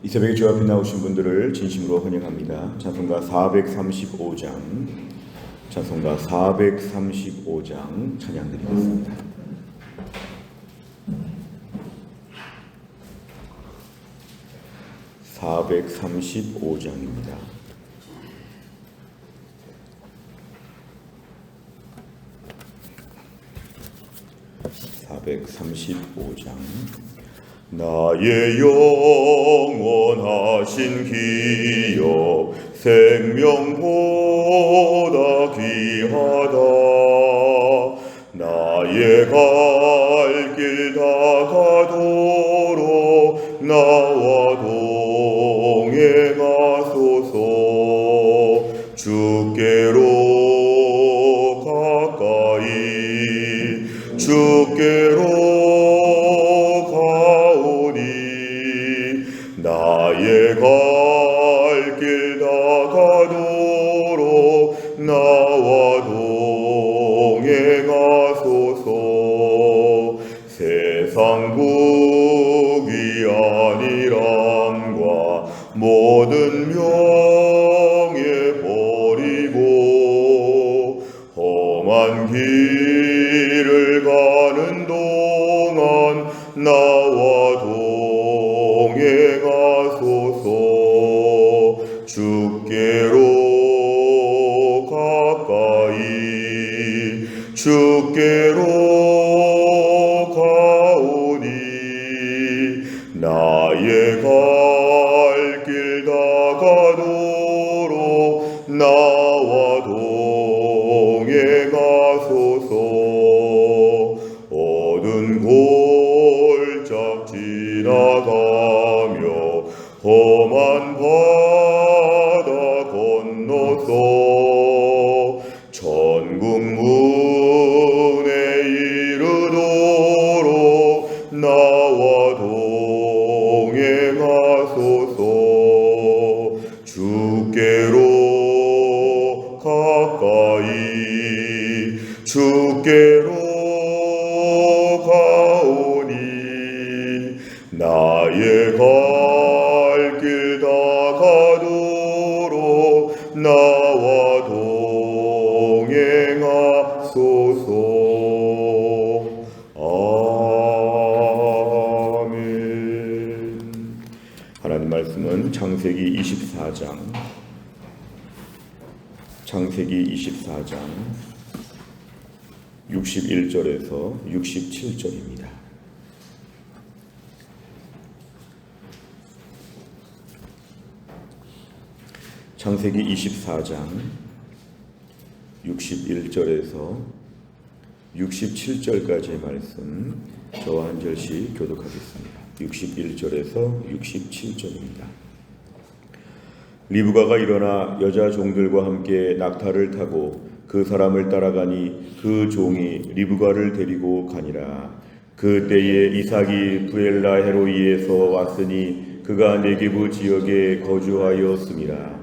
이 새벽에 주 앞에 나오신 분들을 진심으로 환영합니다. 찬송가 435장 찬양 드리겠습니다. 435장입니다. 나의 영원하신 기업 생명보다 귀하다. 나의 갈 길 다가도록 나와 동행하소서. 주께로 가까이 주께로 나의 갈 길 다가도록 나와 동행하소서. 세상 국위 안일함과 모든 명예 버리고 험한 길을 가는 동안 나와 동행하소서. 주께로 가까이 주께로 가오니 나의 갈 길 다가도록 나와 동행하소서. 어두운 골짝 지나가며 험한 바다 건너서 천국 문에 이르도록 나와 동행하소서. 주께로 가까이 주께로 가오니 나의 갈 길 다가도록 나와 동행하소서. 아멘. 하나님 말씀은 창세기 24장 61절에서 67절입니다. 창세기 24장 61절에서 67절까지의 말씀 저와 한 절씩 교독하겠습니다. 61절에서 67절입니다. 리브가가 일어나 여자 종들과 함께 낙타를 타고 그 사람을 따라가니 그 종이 리브가를 데리고 가니라. 그때에 이삭이 부엘라 헤로이에서 왔으니 그가 네게부 지역에 거주하였음이라.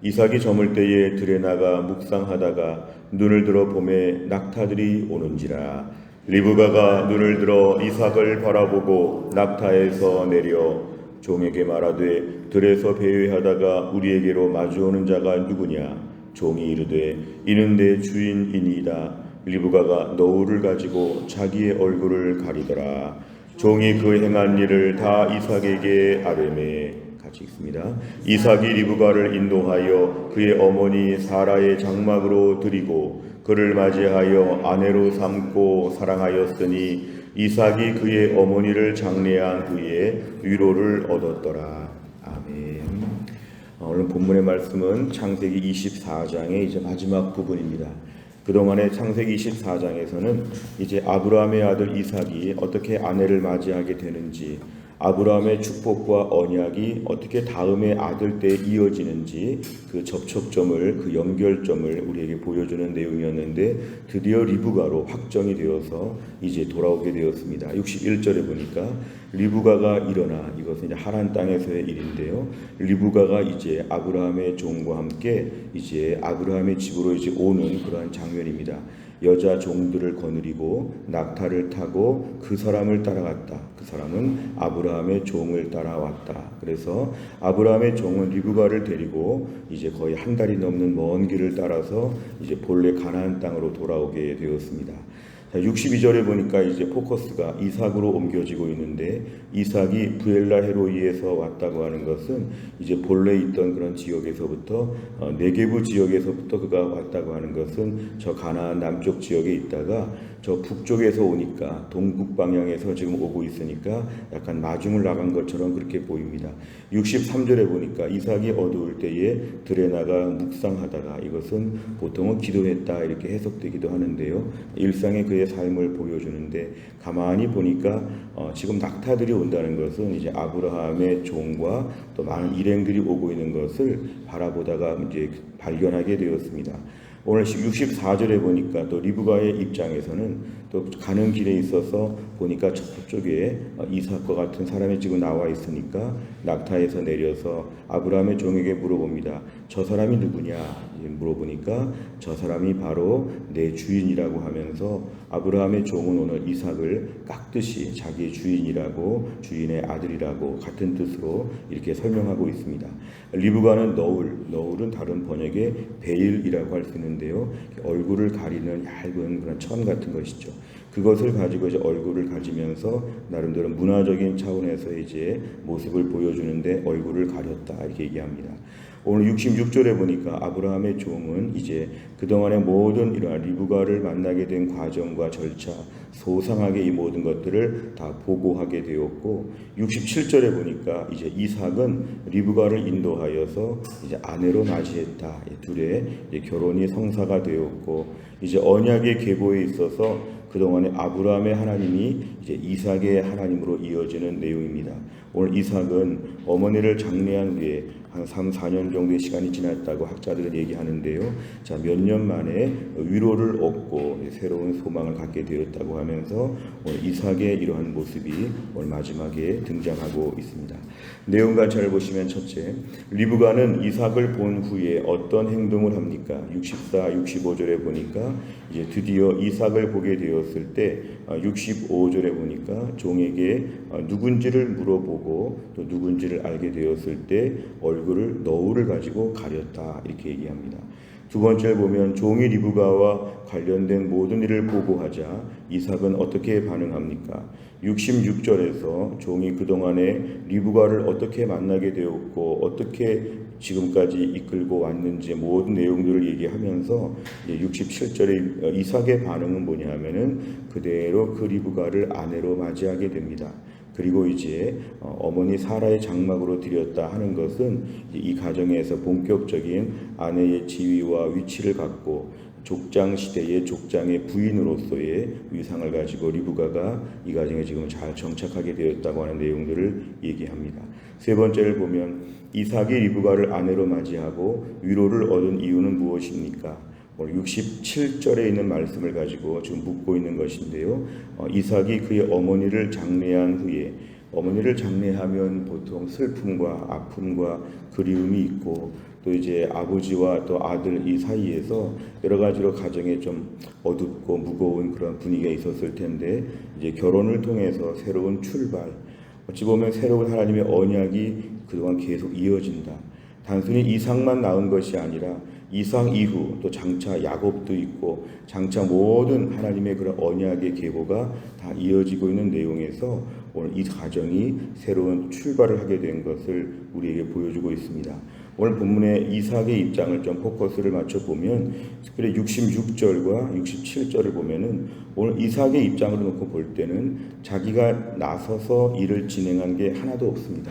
이삭이 저물 때에 들에 나가 묵상하다가 눈을 들어 보매 낙타들이 오는지라. 리브가가 눈을 들어 이삭을 바라보고 낙타에서 내려 종에게 말하되 들에서 배회하다가 우리에게로 마주오는 자가 누구냐. 종이 이르되 이는 내 주인이니이다. 리브가가 너울을 가지고 자기의 얼굴을 가리더라. 종이 그 행한 일을 다 이삭에게 아뢰매. 같이 읽습니다. 이삭이 리브가를 인도하여 그의 어머니 사라의 장막으로 들이고 그를 맞이하여 아내로 삼고 사랑하였으니 이삭이 그의 어머니를 장례한 후에 위로를 얻었더라. 아멘. 오늘 본문의 말씀은 창세기 24장의 이제 마지막 부분입니다. 그동안의 창세기 24장에서는 이제 아브라함의 아들 이삭이 어떻게 아내를 맞이하게 되는지, 아브라함의 축복과 언약이 어떻게 다음의 아들 때 이어지는지 그 접촉점을, 그 연결점을 우리에게 보여주는 내용이었는데 드디어 리브가로 확정이 되어서 이제 돌아오게 되었습니다. 61절에 보니까 리브가가 일어나, 이것은 이제 하란 땅에서의 일인데요. 리브가가 이제 아브라함의 종과 함께 이제 아브라함의 집으로 이제 오는 그러한 장면입니다. 여자 종들을 거느리고 낙타를 타고 그 사람을 따라갔다. 그 사람은 아브라함의 종을 따라왔다. 그래서 아브라함의 종은 리브가를 데리고 이제 거의 한 달이 넘는 먼 길을 따라서 이제 본래 가나안 땅으로 돌아오게 되었습니다. 62절에 보니까 이제 포커스가 이삭으로 옮겨지고 있는데, 이삭이 부엘라 헤로이에서 왔다고 하는 것은 이제 본래 있던 그런 지역에서부터 네게부 지역에서부터 그가 왔다고 하는 것은 저 가나안 남쪽 지역에 있다가 저 북쪽에서 오니까 동북 방향에서 지금 오고 있으니까 약간 마중을 나간 것처럼 그렇게 보입니다. 63절에 보니까 이삭이 어두울 때에 들에 나가 묵상하다가, 이것은 보통은 기도했다 이렇게 해석되기도 하는데요. 일상의 그의 삶을 보여주는데, 가만히 보니까 지금 낙타들이 온다는 것은 이제 아브라함의 종과 또 많은 일행들이 오고 있는 것을 바라보다가 이제 발견하게 되었습니다. 오늘 64절에 보니까 또 리브가의 입장에서는 또 가는 길에 있어서 보니까 저쪽에 이삭과 같은 사람이 지금 나와 있으니까 낙타에서 내려서 아브라함의 종에게 물어봅니다. 저 사람이 누구냐? 물어보니까 저 사람이 바로 내 주인이라고 하면서 아브라함의 종은 오늘 이삭을 깍듯이 자기의 주인이라고, 주인의 아들이라고 같은 뜻으로 이렇게 설명하고 있습니다. 리브가는 너울은 다른 번역의 베일이라고 할 수 있는데요. 얼굴을 가리는 얇은 그런 천 같은 것이죠. 그것을 가지고 이제 얼굴을 가지면서 나름대로 문화적인 차원에서 이제 모습을 보여주는데 얼굴을 가렸다 이렇게 얘기합니다. 오늘 66절에 보니까 아브라함의 종은 이제 그동안의 모든 이러한 리브가를 만나게 된 과정과 절차, 소상하게 이 모든 것들을 다 보고하게 되었고, 67절에 보니까 이제 이삭은 리브가를 인도하여서 이제 아내로 맞이했다. 둘의 결혼이 성사가 되었고, 이제 언약의 계보에 있어서 그동안에 아브라함의 하나님이 이제 이삭의 하나님으로 이어지는 내용입니다. 오늘 이삭은 어머니를 장례한 후에 한 3, 4년 정도의 시간이 지났다고 학자들은 얘기하는데요. 자, 몇 년 만에 위로를 얻고 새로운 소망을 갖게 되었다고 하면서 오늘 이삭의 이러한 모습이 오늘 마지막에 등장하고 있습니다. 내용과 잘 보시면, 첫째, 리브가는 이삭을 본 후에 어떤 행동을 합니까? 64, 65절에 보니까 이제 드디어 이삭을 보게 되었을 때 65절에 보니까 종에게 누군지를 물어보고 또 누군지를 알게 되었을 때 얼굴을 너울을 가지고 가렸다 이렇게 얘기합니다. 두 번째를 보면 종이 리브가와 관련된 모든 일을 보고하자 이삭은 어떻게 반응합니까? 66절에서 종이 그동안에 리브가를 어떻게 만나게 되었고 어떻게 지금까지 이끌고 왔는지 모든 내용들을 얘기하면서 67절에 이삭의 반응은 뭐냐 하면은 그대로 그 리브가를 아내로 맞이하게 됩니다. 그리고 이제 어머니 사라의 장막으로 드렸다 하는 것은 이 가정에서 본격적인 아내의 지위와 위치를 갖고 족장 시대의 족장의 부인으로서의 위상을 가지고 리브가가 이 가정에 지금 잘 정착하게 되었다고 하는 내용들을 얘기합니다. 세 번째를 보면 이삭이 리브가를 아내로 맞이하고 위로를 얻은 이유는 무엇입니까? 67절에 있는 말씀을 가지고 지금 묻고 있는 것인데요. 이삭이 그의 어머니를 장례한 후에, 어머니를 장례하면 보통 슬픔과 아픔과 그리움이 있고 또 이제 아버지와 또 아들 이 사이에서 여러 가지로 가정에 좀 어둡고 무거운 그런 분위기가 있었을 텐데, 이제 결혼을 통해서 새로운 출발, 어찌 보면 새로운 하나님의 언약이 그동안 계속 이어진다. 단순히 이삭만 낳은 것이 아니라 이삭 이후 또 장차 야곱도 있고 장차 모든 하나님의 그런 언약의 계보가 다 이어지고 있는 내용에서 오늘 이 가정이 새로운 출발을 하게 된 것을 우리에게 보여주고 있습니다. 오늘 본문의 이삭의 입장을 좀 포커스를 맞춰보면, 특별히 66절과 67절을 보면은 오늘 이삭의 입장으로 놓고 볼 때는 자기가 나서서 일을 진행한 게 하나도 없습니다.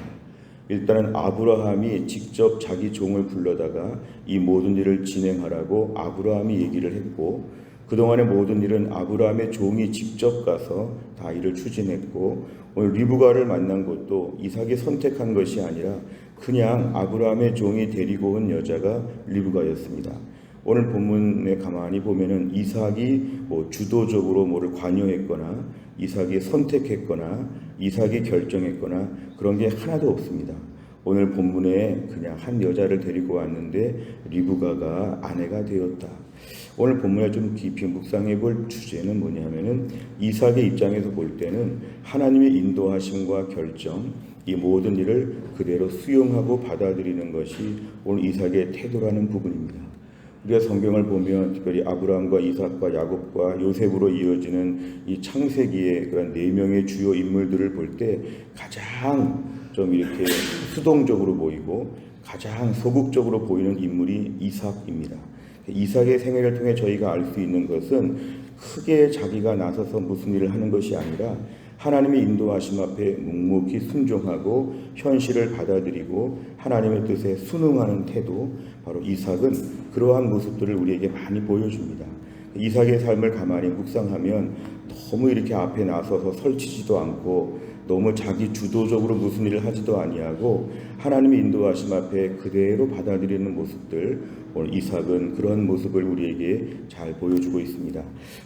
일단은 아브라함이 직접 자기 종을 불러다가 이 모든 일을 진행하라고 아브라함이 얘기를 했고, 그동안의 모든 일은 아브라함의 종이 직접 가서 다 일을 추진했고, 오늘 리브가를 만난 것도 이삭이 선택한 것이 아니라 그냥 아브라함의 종이 데리고 온 여자가 리브가였습니다. 오늘 본문에 가만히 보면은 이삭이 주도적으로 뭐를 관여했거나 이삭이 선택했거나 이삭이 결정했거나 그런 게 하나도 없습니다. 오늘 본문에 그냥 한 여자를 데리고 왔는데 리브가가 아내가 되었다. 오늘 본문에 좀 깊이 묵상해 볼 주제는 뭐냐면은 이삭의 입장에서 볼 때는 하나님의 인도하심과 결정, 이 모든 일을 그대로 수용하고 받아들이는 것이 오늘 이삭의 태도라는 부분입니다. 우리가 성경을 보면 특별히 아브라함과 이삭과 야곱과 요셉으로 이어지는 이 창세기의 그런 네 명의 주요 인물들을 볼 때 가장 좀 이렇게 수동적으로 보이고 가장 소극적으로 보이는 인물이 이삭입니다. 이삭의 생애를 통해 저희가 알 수 있는 것은 크게 자기가 나서서 무슨 일을 하는 것이 아니라 하나님의 인도하심 앞에 묵묵히 순종하고 현실을 받아들이고 하나님의 뜻에 순응하는 태도, 바로 이삭은 그러한 모습들을 우리에게 많이 보여줍니다. 이삭의 삶을 가만히 묵상하면 너무 이렇게 앞에 나서서 설치지도 않고 너무 자기 주도적으로 무슨 일을 하지도 아니하고 하나님의 인도하심 앞에 그대로 받아들이는 모습들, 오늘 이삭은 그런 모습을 우리에게 잘 보여주고 있습니다.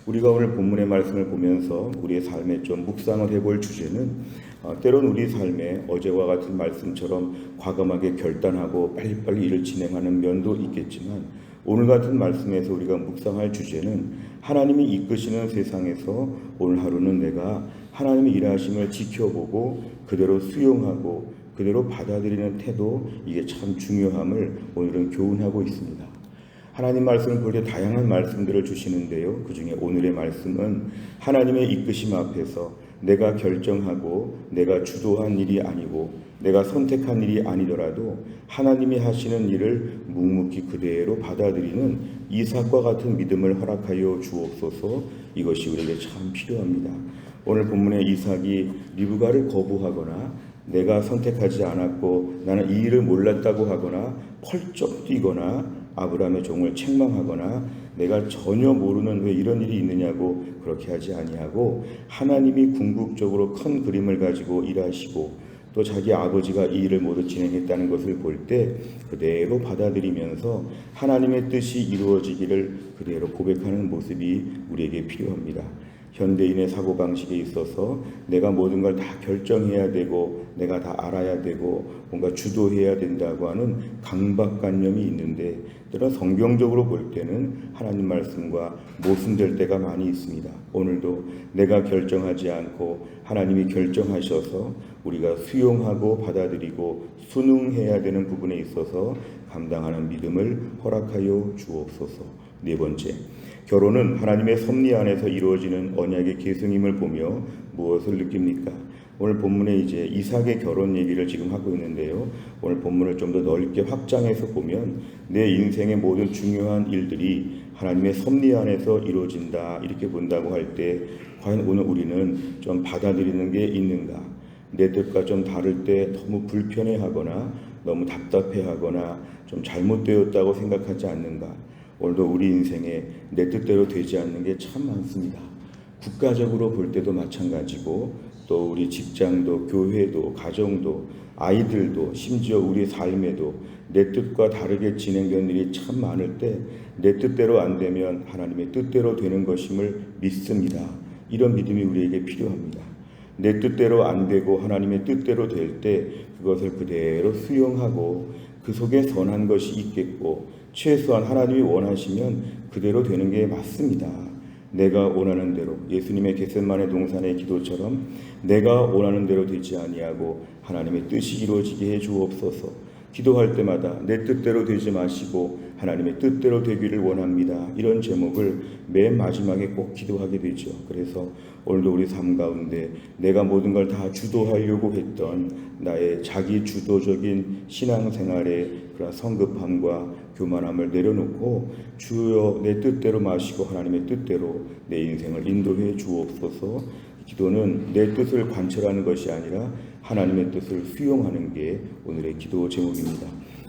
우리가 오늘 본문의 말씀을 보면서 우리의 삶에 좀 묵상을 해볼 주제는 때론 우리 삶에 어제와 같은 말씀처럼 과감하게 결단하고 빨리빨리 일을 진행하는 면도 있겠지만 오늘 같은 말씀에서 우리가 묵상할 주제는 하나님이 이끄시는 세상에서 오늘 하루는 내가 하나님의 일하심을 지켜보고 그대로 수용하고 그대로 받아들이는 태도, 이게 참 중요함을 오늘은 교훈하고 있습니다. 하나님 말씀을 볼 때 다양한 말씀들을 주시는데요. 그 중에 오늘의 말씀은 하나님의 이끄심 앞에서 내가 결정하고 내가 주도한 일이 아니고 내가 선택한 일이 아니더라도 하나님이 하시는 일을 묵묵히 그대로 받아들이는 이삭과 같은 믿음을 허락하여 주옵소서. 이것이 우리에게 참 필요합니다. 오늘 본문의 이삭이 리브가를 거부하거나 내가 선택하지 않았고 나는 이 일을 몰랐다고 하거나 펄쩍 뛰거나 아브라함의 종을 책망하거나 내가 전혀 모르는 왜 이런 일이 있느냐고 그렇게 하지 아니하고 하나님이 궁극적으로 큰 그림을 가지고 일하시고 또 자기 아버지가 이 일을 모두 진행했다는 것을 볼 때 그대로 받아들이면서 하나님의 뜻이 이루어지기를 그대로 고백하는 모습이 우리에게 필요합니다. 현대인의 사고방식에 있어서 내가 모든 걸 다 결정해야 되고 내가 다 알아야 되고 뭔가 주도해야 된다고 하는 강박관념이 있는데 때론 성경적으로 볼 때는 하나님 말씀과 모순될 때가 많이 있습니다. 오늘도 내가 결정하지 않고 하나님이 결정하셔서 우리가 수용하고 받아들이고 순응해야 되는 부분에 있어서 감당하는 믿음을 허락하여 주옵소서. 네 번째, 결혼은 하나님의 섭리 안에서 이루어지는 언약의 계승임을 보며 무엇을 느낍니까? 오늘 본문에 이제 이삭의 결혼 얘기를 지금 하고 있는데요. 오늘 본문을 좀 더 넓게 확장해서 보면 내 인생의 모든 중요한 일들이 하나님의 섭리 안에서 이루어진다 이렇게 본다고 할 때 과연 오늘 우리는 좀 받아들이는 게 있는가? 내 뜻과 좀 다를 때 너무 불편해하거나 너무 답답해하거나 좀 잘못되었다고 생각하지 않는가? 오늘도 우리 인생에 내 뜻대로 되지 않는 게 참 많습니다. 국가적으로 볼 때도 마찬가지고 또 우리 직장도 교회도 가정도 아이들도 심지어 우리 삶에도 내 뜻과 다르게 진행된 일이 참 많을 때 내 뜻대로 안 되면 하나님의 뜻대로 되는 것임을 믿습니다. 이런 믿음이 우리에게 필요합니다. 내 뜻대로 안 되고 하나님의 뜻대로 될 때 그것을 그대로 수용하고 그 속에 선한 것이 있겠고 최소한 하나님이 원하시면 그대로 되는 게 맞습니다. 내가 원하는 대로 예수님의 겟세마네 동산의 기도처럼 내가 원하는 대로 되지 아니하고 하나님의 뜻이 이루어지게 해 주옵소서. 기도할 때마다 내 뜻대로 되지 마시고 하나님의 뜻대로 되기를 원합니다. 이런 제목을 맨 마지막에 꼭 기도하게 되죠. 그래서 오늘도 우리 삶 가운데 내가 모든 걸 다 주도하려고 했던 나의 자기 주도적인 신앙생활의 그런 성급함과 교만함을 내려놓고 주여 내 뜻대로 마시고 하나님의 뜻대로 내 인생을 인도해 주옵소서. 기도는 내 뜻을 관철하는 것이 아니라 하나님의 뜻을 수용하는 게 오늘의 기도 제목입니다.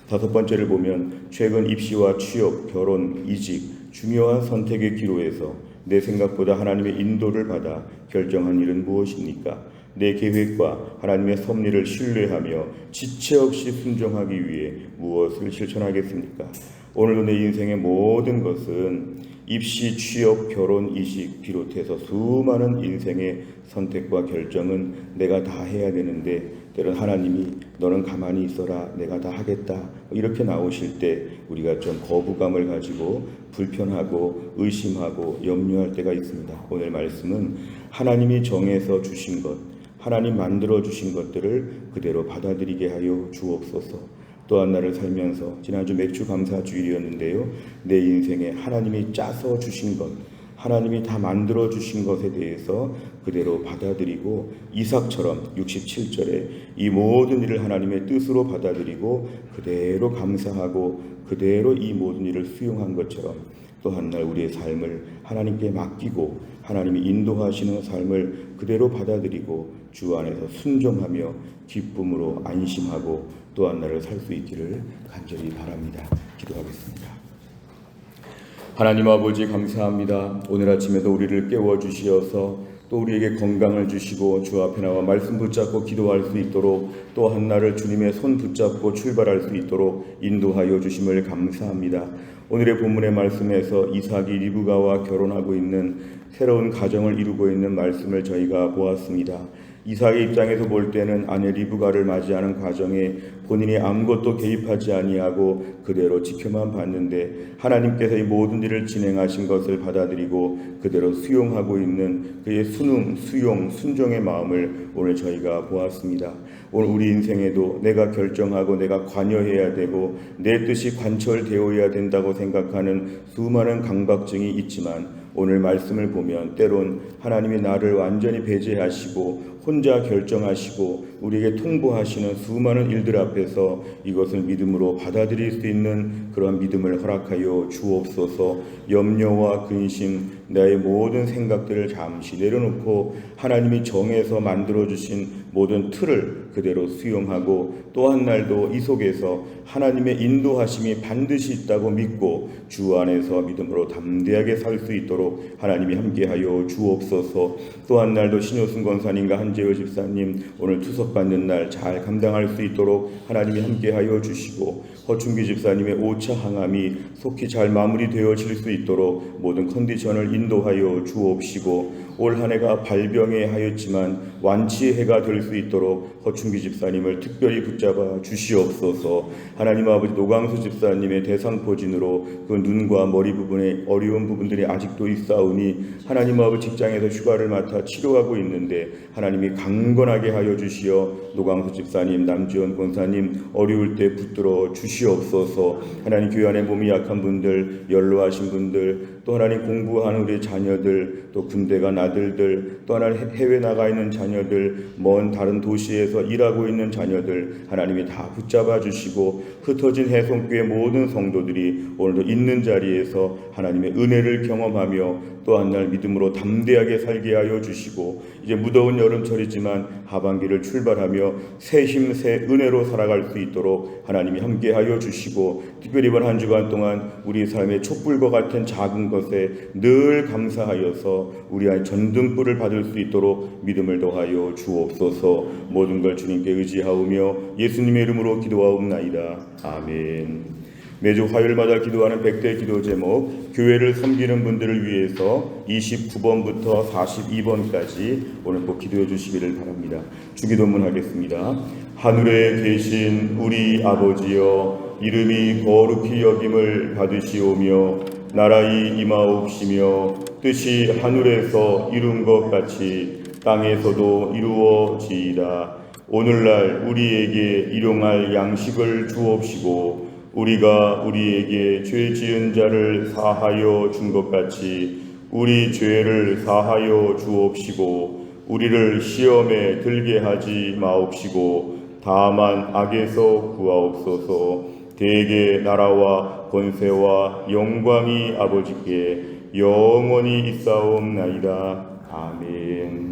다섯 번째를 보면 최근 입시와 취업, 결혼, 이직 중요한 선택의 기로에서 내 생각보다 하나님의 인도를 받아 결정한 일은 무엇입니까? 내 계획과 하나님의 섭리를 신뢰하며 지체 없이 순종하기 위해 무엇을 실천하겠습니까? 오늘도 내 인생의 모든 것은 입시, 취업, 결혼, 이직 비롯해서 수많은 인생의 선택과 결정은 내가 다 해야 되는데 때로는 하나님이 너는 가만히 있어라 내가 다 하겠다 이렇게 나오실 때 우리가 좀 거부감을 가지고 불편하고 의심하고 염려할 때가 있습니다. 오늘 말씀은 하나님이 정해서 주신 것, 하나님 만들어 주신 것들을 그대로 받아들이게 하여 주옵소서. 또한 날을 살면서 지난주 맥주 감사 주일이었는데요, 내 인생에 하나님이 짜서 주신 것, 하나님이 다 만들어 주신 것에 대해서 그대로 받아들이고 이삭처럼 67절에 이 모든 일을 하나님의 뜻으로 받아들이고 그대로 감사하고 그대로 이 모든 일을 수용한 것처럼 또 한 날 우리의 삶을 하나님께 맡기고 하나님이 인도하시는 삶을 그대로 받아들이고 주 안에서 순종하며 기쁨으로 안심하고 또 한 날을 살 수 있기를 간절히 바랍니다. 기도하겠습니다. 하나님 아버지 감사합니다. 오늘 아침에도 우리를 깨워주시어서 또 우리에게 건강을 주시고 주 앞에 나와 말씀 붙잡고 기도할 수 있도록 또 한 날을 주님의 손 붙잡고 출발할 수 있도록 인도하여 주심을 감사합니다. 오늘의 본문의 말씀에서 이삭이 리브가와 결혼하고 있는 새로운 가정을 이루고 있는 말씀을 저희가 보았습니다. 이삭의 입장에서 볼 때는 아내 리브가를 맞이하는 과정에 본인이 아무것도 개입하지 아니하고 그대로 지켜만 봤는데 하나님께서 이 모든 일을 진행하신 것을 받아들이고 그대로 수용하고 있는 그의 수용, 순종의 마음을 오늘 저희가 보았습니다. 오늘 우리 인생에도 내가 결정하고 내가 관여해야 되고 내 뜻이 관철되어야 된다고 생각하는 수많은 강박증이 있지만 오늘 말씀을 보면 때론 하나님이 나를 완전히 배제하시고 혼자 결정하시고 우리에게 통보하시는 수많은 일들 앞에서 이것을 믿음으로 받아들일 수 있는 그런 믿음을 허락하여 주옵소서. 염려와 근심, 나의 모든 생각들을 잠시 내려놓고 하나님이 정해서 만들어주신 모든 틀을 그대로 수용하고 또 한 날도 이 속에서 하나님의 인도하심이 반드시 있다고 믿고 주 안에서 믿음으로 담대하게 살 수 있도록 하나님이 함께하여 주옵소서. 또 한 날도 신효승 권사님과 한재호 집사님 오늘 투석받는 날 잘 감당할 수 있도록 하나님이 함께하여 주시고 허충기 집사님의 5차 항암이 속히 잘 마무리되어질 수 있도록 모든 컨디션을 인도하여 주옵시고 올 한 해가 발병에 하였지만 완치의 해가 될 수 있도록 허충기 집사님을 특별히 붙잡아 주시옵소서. 하나님 아버지 노광수 집사님의 대상포진으로 그 눈과 머리 부분에 어려운 부분들이 아직도 있사오니 하나님 아버지 직장에서 휴가를 맡아 치료하고 있는데 하나님이 강건하게 하여 주시어 노광수 집사님, 남지원 권사님 어려울 때 붙들어 주시옵소서. 하나님 교회 안에 몸이 약한 분들, 연로하신 분들, 또 하나님 공부하는 우리 자녀들, 또 군대 간 아들들, 또 하나님 해외 나가 있는 자녀들, 먼 다른 도시에서 일하고 있는 자녀들 하나님이 다 붙잡아 주시고 흩어진 해송교회 모든 성도들이 오늘도 있는 자리에서 하나님의 은혜를 경험하며 또 한 날 믿음으로 담대하게 살게 하여 주시고 이제 무더운 여름철이지만 하반기를 출발하며 새 힘, 새 은혜로 살아갈 수 있도록 하나님이 함께 하여 주시고 특별히 이번 한 주간 동안 우리 삶의 촛불과 같은 작은 것에 늘 감사하여서 우리 안에 전등불을 받을 수 있도록 믿음을 더하여 주옵소서. 모든 걸 주님께 의지하오며 예수님의 이름으로 기도하옵나이다. 아멘. 매주 화요일마다 기도하는 100대 기도 제목 교회를 섬기는 분들을 위해서 29번부터 42번까지 오늘 꼭 기도해 주시기를 바랍니다. 주기도문 하겠습니다. 하늘에 계신 우리 아버지여 이름이 거룩히 여김을 받으시오며 나라의 임하옵시며 뜻이 하늘에서 이룬 것 같이 땅에서도 이루어지이다. 오늘날 우리에게 일용할 양식을 주옵시고 우리가 우리에게 죄 지은 자를 사하여 준 것 같이 우리 죄를 사하여 주옵시고 우리를 시험에 들게 하지 마옵시고 다만 악에서 구하옵소서. 대개 나라와 권세와 영광이 아버지께 영원히 있사옵나이다. 아멘.